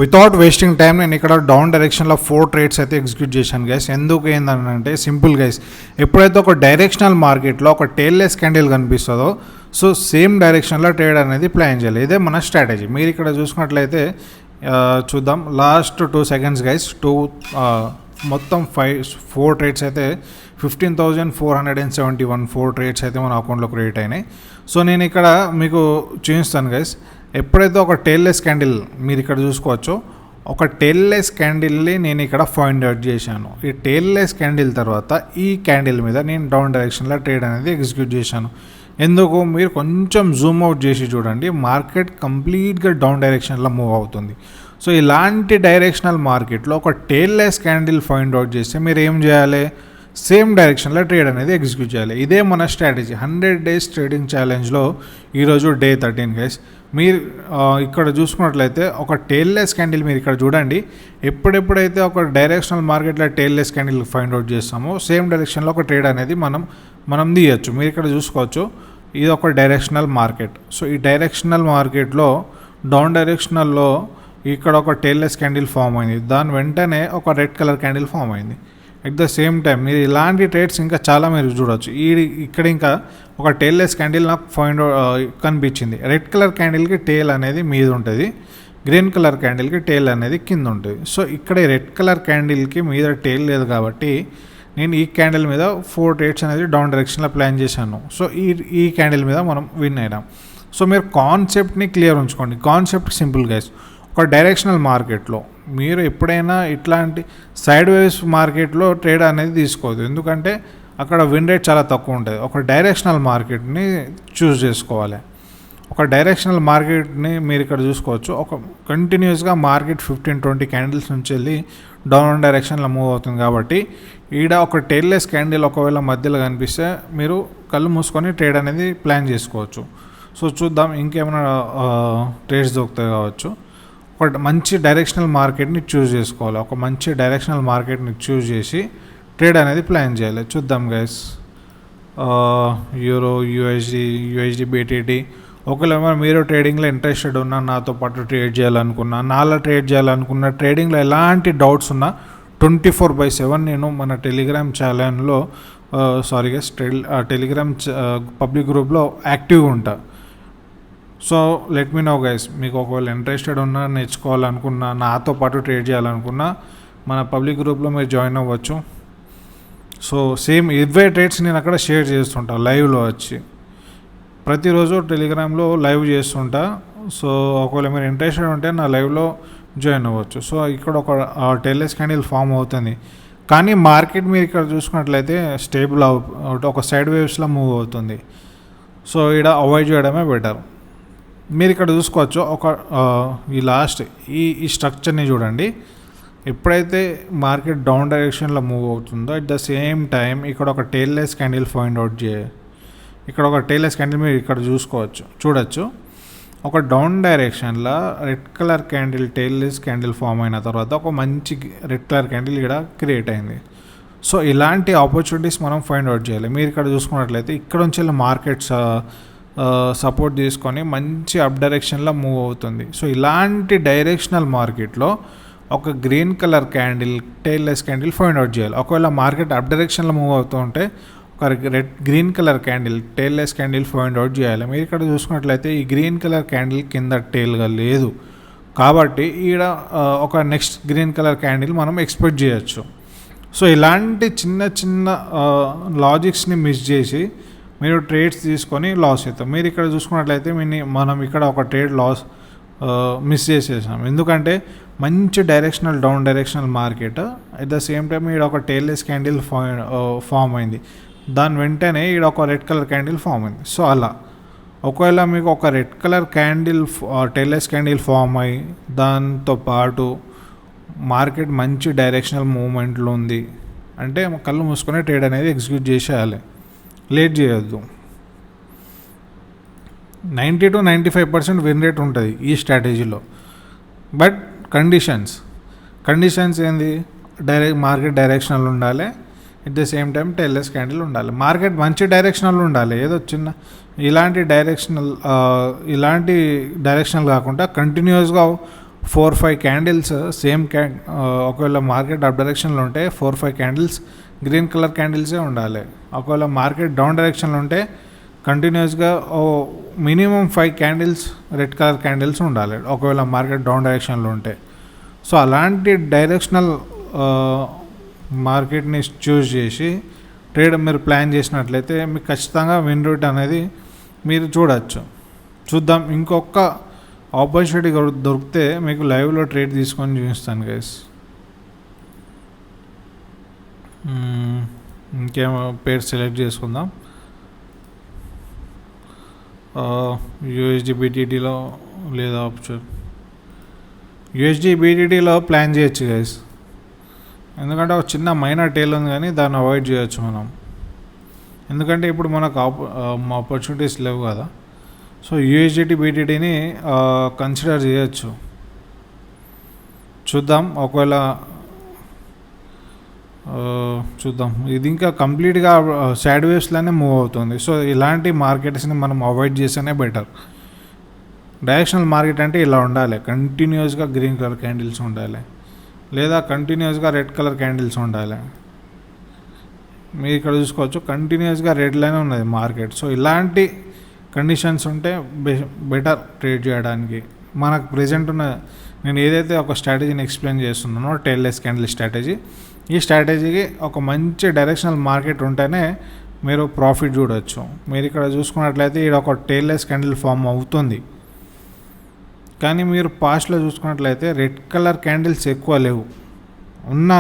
Without wasting time నేను ఇక్కడ down డైరెక్షన్లో 4 ట్రేడ్స్ అయితే ఎగ్జిక్యూట్ చేశాను గైస్. ఎందుకు ఏంటంటే సింపుల్ గైస్, ఎప్పుడైతే ఒక డైరెక్షనల్ మార్కెట్లో ఒక టేల్లెస్ క్యాండిల్ కనిపిస్తుందో సో సేమ్ డైరెక్షన్లో ట్రేడ్ అనేది ప్లాన్ చేయాలి. ఇదే మన స్ట్రాటజీ. మీరు ఇక్కడ చూసుకున్నట్లయితే చూద్దాం లాస్ట్ 2 సెకండ్స్ గైస్. మొత్తం 4 ట్రేడ్స్ అయితే 15,471 4 ట్రేడ్స్ అయితే మన అకౌంట్లో క్రియేట్ అయినాయి. సో నేను ఇక్కడ మీకు చూపిస్తాను గైస్. ఎప్పుడైతే ఒక టేల్లెస్ క్యాండిల్ మీరు ఇక్కడ చూసుకోవచ్చు, ఒక టేల్లెస్ క్యాండిల్ని నేను ఇక్కడ ఫైండ్ అవుట్ చేశాను. ఈ టేల్లెస్ క్యాండిల్ తర్వాత ఈ క్యాండిల్ మీద నేను డౌన్ డైరెక్షన్లో ట్రేడ్ అనేది ఎగ్జిక్యూట్ చేశాను. ఎందుకు మీరు కొంచెం జూమ్ అవుట్ చేసి చూడండి, మార్కెట్ కంప్లీట్గా డౌన్ డైరెక్షన్లో మూవ్ అవుతుంది. సో ఇలాంటి డైరెక్షనల్ మార్కెట్లో ఒక టేల్లెస్ క్యాండిల్ ఫైండ్ అవుట్ చేస్తే మీరు ఏం చేయాలి, సేమ్ డైరెక్షన్లో ట్రేడ్ అనేది ఎగ్జిక్యూట్ చేయాలి. ఇదే మన స్ట్రాటజీ. 100 days ట్రేడింగ్ ఛాలెంజ్లో ఈరోజు డే 13 గైస్. మీరు ఇక్కడ చూసుకున్నట్లయితే ఒక టేల్లెస్ క్యాండిల్ మీరు ఇక్కడ చూడండి, ఎప్పుడెప్పుడైతే ఒక డైరెక్షనల్ మార్కెట్లో టేల్లెస్ క్యాండిల్ ఫైండ్ అవుట్ చేస్తామో సేమ్ డైరెక్షన్లో ఒక ట్రేడ్ అనేది మనం తీయచ్చు. మీరు ఇక్కడ చూసుకోవచ్చు, ఇది ఒక డైరెక్షనల్ మార్కెట్. సో ఈ డైరెక్షనల్ మార్కెట్లో డౌన్ డైరెక్షనల్లో ఇక్కడ ఒక టేల్లెస్ క్యాండిల్ ఫామ్ అయింది, దాని వెంటనే ఒక రెడ్ కలర్ క్యాండిల్ ఫామ్ అయింది. ఎట్ ద సేమ్ టైం మీరు ఇలాంటి ట్రేడ్స్ ఇంకా చాలా మీరు చూడవచ్చు. ఇక్కడ ఇంకా ఒక టేల్లెస్ క్యాండిల్ నాకు కనిపించింది. రెడ్ కలర్ క్యాండిల్కి టేల్ అనేది మీద ఉంటుంది, గ్రీన్ కలర్ క్యాండిల్కి టేల్ అనేది కింద ఉంటుంది. సో ఇక్కడ రెడ్ కలర్ క్యాండిల్కి మీద టేల్ లేదు కాబట్టి నేను ఈ క్యాండిల్ మీద 4 ట్రేడ్స్ అనేది డౌన్ డైరెక్షన్లో ప్లాన్ చేశాను. సో ఈ క్యాండిల్ మీద మనం విన్ అయినాం. సో మీరు కాన్సెప్ట్ని క్లియర్ ఉంచుకోండి. Concept simple guys. ఒక డైరెక్షనల్ మార్కెట్లో మీరు ఎప్పుడైనా ఇట్లాంటి సైడ్ వేవ్స్ మార్కెట్లో ట్రేడ్ అనేది తీసుకోవద్దు, ఎందుకంటే అక్కడ విన్ రేట్ చాలా తక్కువ ఉంటుంది. ఒక డైరెక్షనల్ మార్కెట్ని చూస్ చేసుకోవాలి. ఒక డైరెక్షనల్ మార్కెట్ని మీరు ఇక్కడ చూసుకోవచ్చు, ఒక కంటిన్యూస్గా మార్కెట్ 15-20 క్యాండిల్స్ నుంచి వెళ్ళి డౌన్ డైరెక్షన్లో మూవ్ అవుతుంది. కాబట్టి ఈడ ఒక టేల్లెస్ క్యాండిల్ ఒకవేళ మధ్యలో కనిపిస్తే మీరు కళ్ళు మూసుకొని ట్రేడ్ అనేది ప్లాన్ చేసుకోవచ్చు. సో చూద్దాం ఇంకేమైనా ట్రేడ్స్ దొరుకుతాయి కావచ్చు. ఒక మంచి డైరెక్షనల్ మార్కెట్ని చూస్ చేసుకోవాలి. ఒక మంచి డైరెక్షనల్ మార్కెట్ని చూస్ చేసి ట్రేడ్ అనేది ప్లాన్ చేయాలి. చూద్దాం గైస్. Euro, USD, BTT. ఒకవేళ మీరు ట్రేడింగ్లో ఇంట్రెస్టెడ్ ఉన్నా, నాతో పాటు ట్రేడ్ చేయాలనుకున్నా, నాలా ట్రేడ్ చేయాలనుకున్న, ట్రేడింగ్లో ఎలాంటి డౌట్స్ ఉన్నా 24/7 నేను మన టెలిగ్రామ్ ఛానల్లో టెలిగ్రామ్ పబ్లిక్ గ్రూప్లో యాక్టివ్గా ఉంటా. So let me know guys. మీకు ఒకవేళ ఇంట్రెస్టెడ్ ఉన్నా, నేర్చుకోవాలనుకున్నా, నాతో పాటు ట్రేడ్ చేయాలనుకున్నా మన పబ్లిక్ గ్రూప్లో మీరు జాయిన్ అవ్వచ్చు. సో సేమ్ ఇవే ట్రేడ్స్ నేను అక్కడ షేర్ చేస్తుంటా లైవ్లో వచ్చి. ప్రతిరోజు టెలిగ్రామ్లో లైవ్ చేస్తుంటా. సో ఒకవేళ మీరు ఇంట్రెస్టెడ్ ఉంటే నా లైవ్లో జాయిన్ అవ్వచ్చు. సో ఇక్కడ ఒక టేల్లెస్ క్యాండిల్ ఫామ్ అవుతుంది, కానీ మార్కెట్ మీరు ఇక్కడ చూసుకున్నట్లయితే స్టేబుల్ ఒక సైడ్ వేవ్స్లో మూవ్ అవుతుంది. సో ఇక్కడ అవాయిడ్ చేయడమే బెటర్. మీరు ఇక్కడ చూసుకోవచ్చు, ఈ స్ట్రక్చర్ని చూడండి. ఎప్పుడైతే మార్కెట్ డౌన్ డైరెక్షన్లో మూవ్ అవుతుందో అట్ ద సేమ్ టైం ఇక్కడ ఒక టేల్లెస్ క్యాండిల్ ఫైండ్ అవుట్ ఇక్కడ ఒక టేల్లెస్ క్యాండిల్ మీరు ఇక్కడ చూడొచ్చు. ఒక డౌన్ డైరెక్షన్లో red colour candle tailless candle form అయిన తర్వాత ఒక మంచి రెడ్ కలర్ క్యాండిల్ ఇక్కడ క్రియేట్ అయింది. సో ఇలాంటి ఆపర్చునిటీస్ మనం ఫైండ్ అవుట్ చేయాలి. మీరు ఇక్కడ చూసుకున్నట్లయితే ఇక్కడ నుంచి మార్కెట్స్ సపోర్ట్ తీసుకొని మంచి అప్ డైరెక్షన్లో మూవ్ అవుతుంది. సో ఇలాంటి డైరెక్షనల్ మార్కెట్లో ఒక green colour candle tailless candle find out చేయాలి. ఒకవేళ మార్కెట్ అప్ డైరెక్షన్లో మూవ్ అవుతూ ఉంటే ఒక green colour candle tailless candle find out చేయాలి. మీరు ఇక్కడ చూసుకున్నట్లయితే ఈ గ్రీన్ కలర్ క్యాండిల్ కింద టేల్గా లేదు కాబట్టి ఈడ ఒక నెక్స్ట్ గ్రీన్ కలర్ క్యాండిల్ మనం ఎక్స్పెక్ట్ చేయొచ్చు. సో ఇలాంటి చిన్న చిన్న లాజిక్స్ని మిస్ చేసి మీరు ట్రేడ్స్ తీసుకొని లాస్ అవుతాం. మీరు ఇక్కడ చూసుకున్నట్లయితే మనం ఇక్కడ ఒక ట్రేడ్ మిస్ చేసేసాం, ఎందుకంటే మంచి down directional market at the same time ఇక్కడ ఒక టేల్లెస్ క్యాండిల్ ఫామ్ అయింది, దాని వెంటనే ఇక్కడ ఒక రెడ్ కలర్ క్యాండిల్ ఫామ్ అయింది. సో అలా ఒకవేళ మీకు ఒక red colour candle tailless candle form అయ్యి దాంతో పాటు మార్కెట్ మంచి డైరెక్షనల్ మూవ్మెంట్లో ఉంది అంటే కళ్ళు మూసుకొని ట్రేడ్ అనేది ఎగ్జిక్యూట్ చేసేయాలి, లేట్ చేయొద్దు. 90-95% విన్ రేట్ ఉంటుంది ఈ స్ట్రాటజీలో. బట్ కండిషన్స్ ఏంది, మార్కెట్ డైరెక్షనల్ ఉండాలి, at the same time tailless candle ఉండాలి. మార్కెట్ మంచి డైరెక్షనల్ ఉండాలి, ఏదో చిన్న ఇలాంటి డైరెక్షనల్ కాకుండా కంటిన్యూస్గా 4-5 క్యాండిల్స్ సేమ్ ఒకవేళ మార్కెట్ అప్ డైరెక్షన్లో ఉంటే 4-5 క్యాండిల్స్ గ్రీన్ కలర్ క్యాండిల్సే ఉండాలి. ఒకవేళ మార్కెట్ డౌన్ డైరెక్షన్లో ఉంటే కంటిన్యూస్గా minimum 5 candles red colour candles ఉండాలి ఒకవేళ మార్కెట్ డౌన్ డైరెక్షన్లో ఉంటే. సో అలాంటి డైరెక్షనల్ మార్కెట్ని చూస్ చేసి ట్రేడ్ మీరు ప్లాన్ చేసినట్లయితే మీకు ఖచ్చితంగా విన్ రేట్ అనేది మీరు చూడవచ్చు. చూద్దాం, ఇంకొక ఆపర్చునిటీ దొరికితే మీకు లైవ్లో ట్రేడ్ తీసుకొని చూపిస్తాను గైస్. ఇంకేమో పేరు సెలెక్ట్ చేసుకుందాం. యూఎస్డి బీటీటీలో లేదా ఆప్షన్ యూఎస్డి బీటీటీలో ప్లాన్ చేయొచ్చు గైస్, ఎందుకంటే ఒక చిన్న మైనర్ టేల్ ఉంది కానీ దాన్ని అవాయిడ్ చేయొచ్చు మనం, ఎందుకంటే ఇప్పుడు మనకు ఆపర్చునిటీస్ లేవు కదా. సో యూఎస్డిటీ బీటీటీని కన్సిడర్ చేయొచ్చు. చూద్దాం, ఒకవేళ చూద్దాం. ఇది ఇంకా కంప్లీట్గా సైడ్ వేవ్స్లోనే మూవ్ అవుతుంది. సో ఇలాంటి మార్కెట్స్ని మనం అవాయిడ్ చేస్తేనే బెటర్. డైరెక్షనల్ మార్కెట్ అంటే ఇలా ఉండాలి, కంటిన్యూస్గా గ్రీన్ కలర్ క్యాండిల్స్ ఉండాలి లేదా కంటిన్యూస్గా రెడ్ కలర్ క్యాండిల్స్ ఉండాలి. మీరు ఇక్కడ చూసుకోవచ్చు కంటిన్యూస్గా రెడ్లోనే ఉన్నది మార్కెట్. సో ఇలాంటి కండిషన్స్ ఉంటే బెటర్ ట్రేడ్ చేయడానికి. మనకు ప్రెజెంట్ ఉన్న నేను ఏదైతే ఒక స్ట్రాటజీని ఎక్స్ప్లెయిన్ చేస్తున్నానో టెయిల్లెస్ క్యాండిల్ స్ట్రాటజీ, ఈ స్ట్రాటజీకి ఒక మంచి డైరెక్షనల్ మార్కెట్ ఉంటేనే మీరు ప్రాఫిట్ చూడవచ్చు. మీరు ఇక్కడ చూసుకున్నట్లయితే ఇక్కడ ఒక టెయిల్లెస్ క్యాండిల్ ఫామ్ అవుతుంది, కానీ మీరు పాస్ట్లో చూసుకున్నట్లయితే రెడ్ కలర్ క్యాండిల్స్ ఎక్కువ లేవు, ఉన్న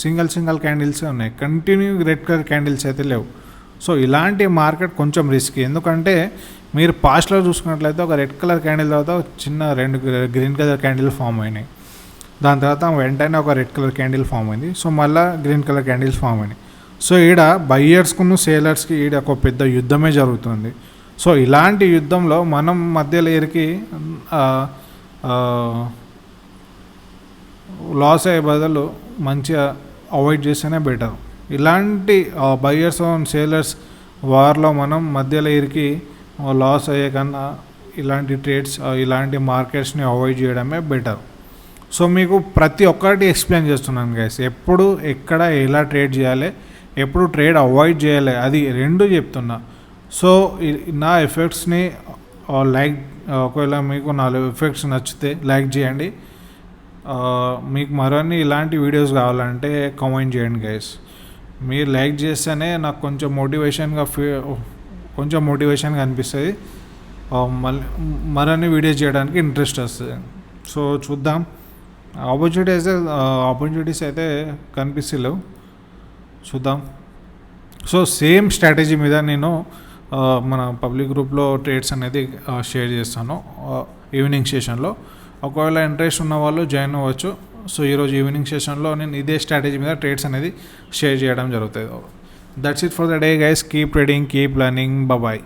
సింగిల్ క్యాండిల్సే ఉన్నాయి, కంటిన్యూ రెడ్ కలర్ క్యాండిల్స్ అయితే లేవు. సో ఇలాంటి మార్కెట్ కొంచెం రిస్కీ, ఎందుకంటే మీరు పాస్ట్లో చూసుకున్నట్లయితే ఒక రెడ్ కలర్ క్యాండిల్ తర్వాత చిన్న 2 గ్రీన్ కలర్ క్యాండిల్ ఫామ్ అయినాయి, దాని తర్వాత వెంటనే ఒక రెడ్ కలర్ క్యాండిల్ ఫామ్ అయింది, సో మళ్ళీ గ్రీన్ కలర్ క్యాండిల్స్ ఫామ్ అయినాయి. సో ఈడ బయ్యర్స్కును సేలర్స్కి ఈడ ఒక పెద్ద యుద్ధమే జరుగుతుంది. సో ఇలాంటి యుద్ధంలో మనం మధ్యలో ఎరికి లాస్ అయ్యే బదులు మంచిగా అవాయిడ్ చేస్తేనే బెటర్. ఇలాంటి బయ్యర్స్ అండ్ సేలర్స్ వార్లో మనం మధ్యలో ఇరికి లాస్ అయ్యే కన్నా ఇలాంటి ట్రేడ్స్ ఇలాంటి మార్కెట్స్ని అవాయిడ్ చేయడమే బెటర్. సో మీకు ప్రతి ఒక్కటి ఎక్స్ప్లెయిన్ చేస్తున్నాను గైస్, ఎప్పుడు ఎక్కడ ఎలా ట్రేడ్ చేయాలి, ఎప్పుడు ట్రేడ్ అవాయిడ్ చేయాలి, అది 2 చెప్తున్నా. సో నా ఎఫెక్ట్స్ని లైక్, ఒకవేళ మీకు నా ఎఫెక్ట్స్ నచ్చితే లైక్ చేయండి. మీకు మరిన్ని ఇలాంటి వీడియోస్ కావాలంటే కామెంట్ చేయండి గైస్. మీరు లైక్ చేస్తేనే నాకు కొంచెం మోటివేషన్గా అనిపిస్తుంది, మరిన్ని వీడియోస్ చేయడానికి ఇంట్రెస్ట్ వస్తుంది. సో చూద్దాం, ఆపర్చునిటీస్ అయితే కనిపిస్తలేవు, చూద్దాం. సో సేమ్ స్ట్రాటజీ మీద నేను మన పబ్లిక్ గ్రూప్లో ట్రేడ్స్ అనేది షేర్ చేస్తాను ఈవినింగ్ సెషన్లో. ఒకవేళ ఇంట్రెస్ట్ ఉన్న వాళ్ళు జాయిన్ అవ్వచ్చు. సో ఈరోజు ఈవినింగ్ సెషన్లో నేను ఇదే స్ట్రాటజీ మీద ట్రేడ్స్ అనేది షేర్ చేయడం జరుగుతుంది. That's it for the day guys. Keep trading, keep learning, bye.